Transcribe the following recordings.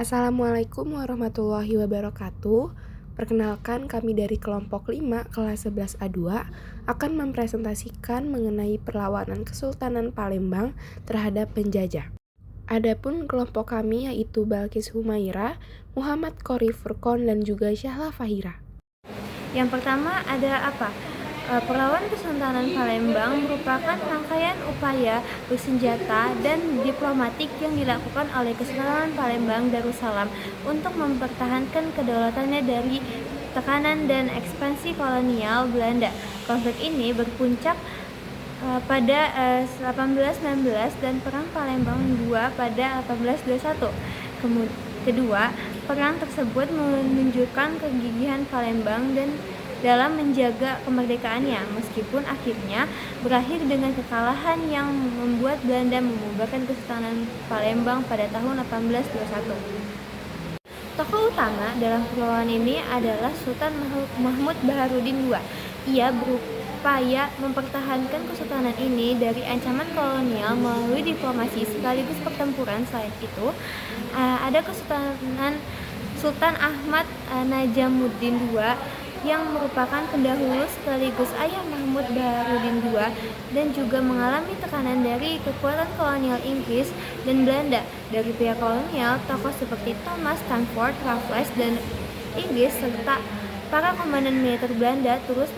Assalamualaikum warahmatullahi wabarakatuh. Perkenalkan, kami dari kelompok 5 kelas 11A2 akan mempresentasikan mengenai perlawanan Kesultanan Palembang terhadap penjajah. Adapun kelompok kami yaitu Balkis Humaira, Muhammad Qorif Furqon, dan juga Syahla Fahira. Yang pertama ada apa? Perlawanan Kesultanan Palembang merupakan rangkaian upaya bersenjata dan diplomatik yang dilakukan oleh Kesultanan Palembang Darussalam untuk mempertahankan kedaulatannya dari tekanan dan ekspansi kolonial Belanda. Konflik ini berpuncak pada 1819 dan Perang Palembang II pada 1821. Kedua, perang tersebut menunjukkan kegigihan Palembang dan dalam menjaga kemerdekaannya, meskipun akhirnya berakhir dengan kekalahan yang membuat Belanda membubarkan Kesultanan Palembang pada tahun 1821. Tokoh utama dalam perlawanan ini adalah Sultan Mahmud Baharudin II. Ia berupaya mempertahankan kesultanan ini dari ancaman kolonial melalui diplomasi sekaligus pertempuran. Selain itu, ada Kesultanan Sultan Ahmad Najamuddin II yang merupakan pendahulu sekaligus ayah Mahmud Baharudin II dan juga mengalami tekanan dari kekuatan kolonial Inggris dan Belanda. Dari pihak kolonial, tokoh seperti Thomas Stanford Raffles dan Inggris serta para komandan militer Belanda turut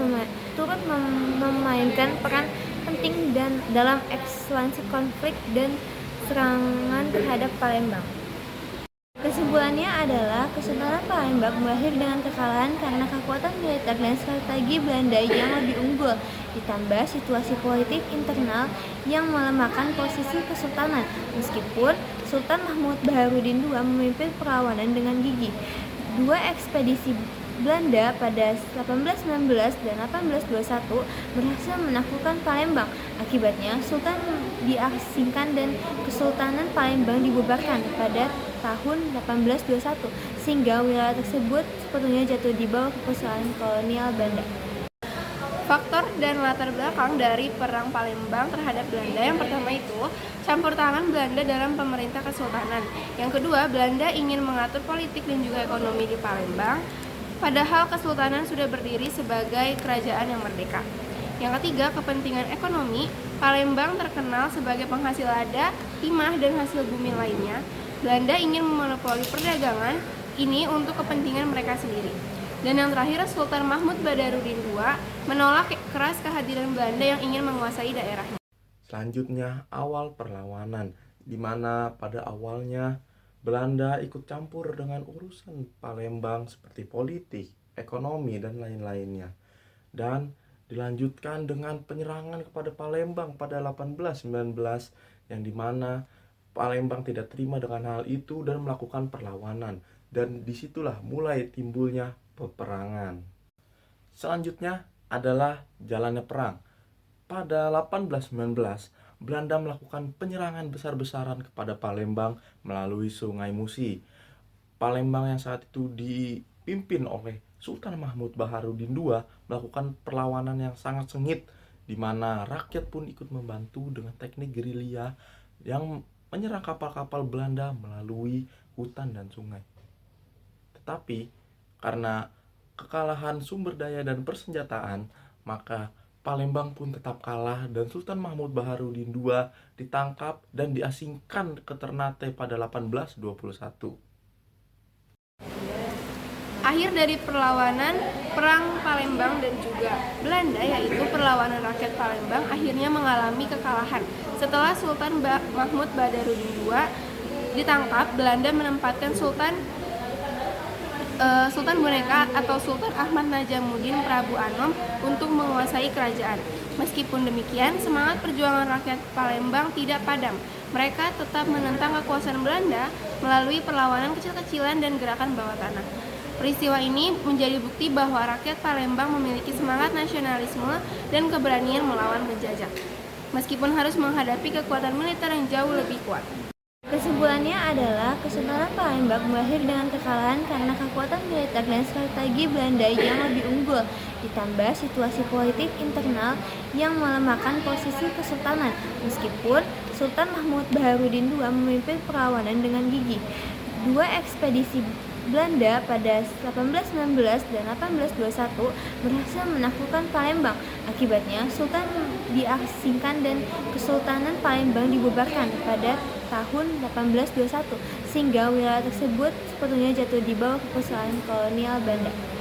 memainkan peran penting dalam ekspansi konflik dan serangan terhadap Palembang. Kesimpulannya adalah Kesultanan Palembang berakhir dengan kekalahan karena kekuatan militer dan strategi Belanda yang lebih unggul, ditambah situasi politik internal yang melemahkan posisi kesultanan. Meskipun Sultan Mahmud Baharudin II memimpin perlawanan dengan gigih, dua ekspedisi Belanda pada 1819 dan 1821 berhasil menaklukkan Palembang. Akibatnya, Sultan diasingkan dan Kesultanan Palembang dibubarkan pada tahun 1821, sehingga wilayah tersebut sepenuhnya jatuh di bawah kekuasaan kolonial Belanda. Faktor dan latar belakang dari Perang Palembang terhadap Belanda. Yang pertama itu campur tangan Belanda dalam pemerintah kesultanan. Yang kedua, Belanda ingin mengatur politik dan juga ekonomi di Palembang, padahal kesultanan sudah berdiri sebagai kerajaan yang merdeka. Yang ketiga, kepentingan ekonomi. Palembang terkenal sebagai penghasil lada, timah, dan hasil bumi lainnya. Belanda ingin memonopoli perdagangan ini untuk kepentingan mereka sendiri. Dan yang terakhir, Sultan Mahmud Badarudin II menolak keras kehadiran Belanda yang ingin menguasai daerahnya. Selanjutnya, awal perlawanan, di mana pada awalnya Belanda ikut campur dengan urusan Palembang seperti politik, ekonomi, dan lain-lainnya. Dan dilanjutkan dengan penyerangan kepada Palembang pada 1819, yang dimana Palembang tidak terima dengan hal itu dan melakukan perlawanan. Dan disitulah mulai timbulnya peperangan. Selanjutnya adalah jalannya perang. Pada 1819, Belanda melakukan penyerangan besar-besaran kepada Palembang melalui Sungai Musi. Palembang yang saat itu dipimpin oleh Sultan Mahmud Baharudin II melakukan perlawanan yang sangat sengit, di mana rakyat pun ikut membantu dengan teknik gerilya yang menyerang kapal-kapal Belanda melalui hutan dan sungai. Tetapi karena kekalahan sumber daya dan persenjataan, maka Palembang pun tetap kalah dan Sultan Mahmud Baharudin II ditangkap dan diasingkan ke Ternate pada 1821. Akhir dari perlawanan Perang Palembang dan juga Belanda, yaitu perlawanan rakyat Palembang, akhirnya mengalami kekalahan. Setelah Sultan Mahmud Badarudin II ditangkap, Belanda menempatkan Sultan Boneka atau Sultan Ahmad Najamuddin Prabu Anom untuk menguasai kerajaan. Meskipun demikian, semangat perjuangan rakyat Palembang tidak padam. Mereka tetap menentang kekuasaan Belanda melalui perlawanan kecil-kecilan dan gerakan bawah tanah. Peristiwa ini menjadi bukti bahwa rakyat Palembang memiliki semangat nasionalisme dan keberanian melawan penjajah, meskipun harus menghadapi kekuatan militer yang jauh lebih kuat. Kesimpulannya adalah Kesultanan Palembang berakhir dengan kekalahan karena kekuatan militer dan strategi Belanda yang lebih unggul, ditambah situasi politik internal yang melemahkan posisi kesultanan. Meskipun Sultan Mahmud Baharudin II memimpin perlawanan dengan gigih, Dua ekspedisi Belanda pada 1819 dan 1821 berhasil menaklukkan Palembang. Akibatnya, Sultan diasingkan dan Kesultanan Palembang dibubarkan pada tahun 1821, sehingga wilayah tersebut sepenuhnya jatuh di bawah kekuasaan kolonial Belanda.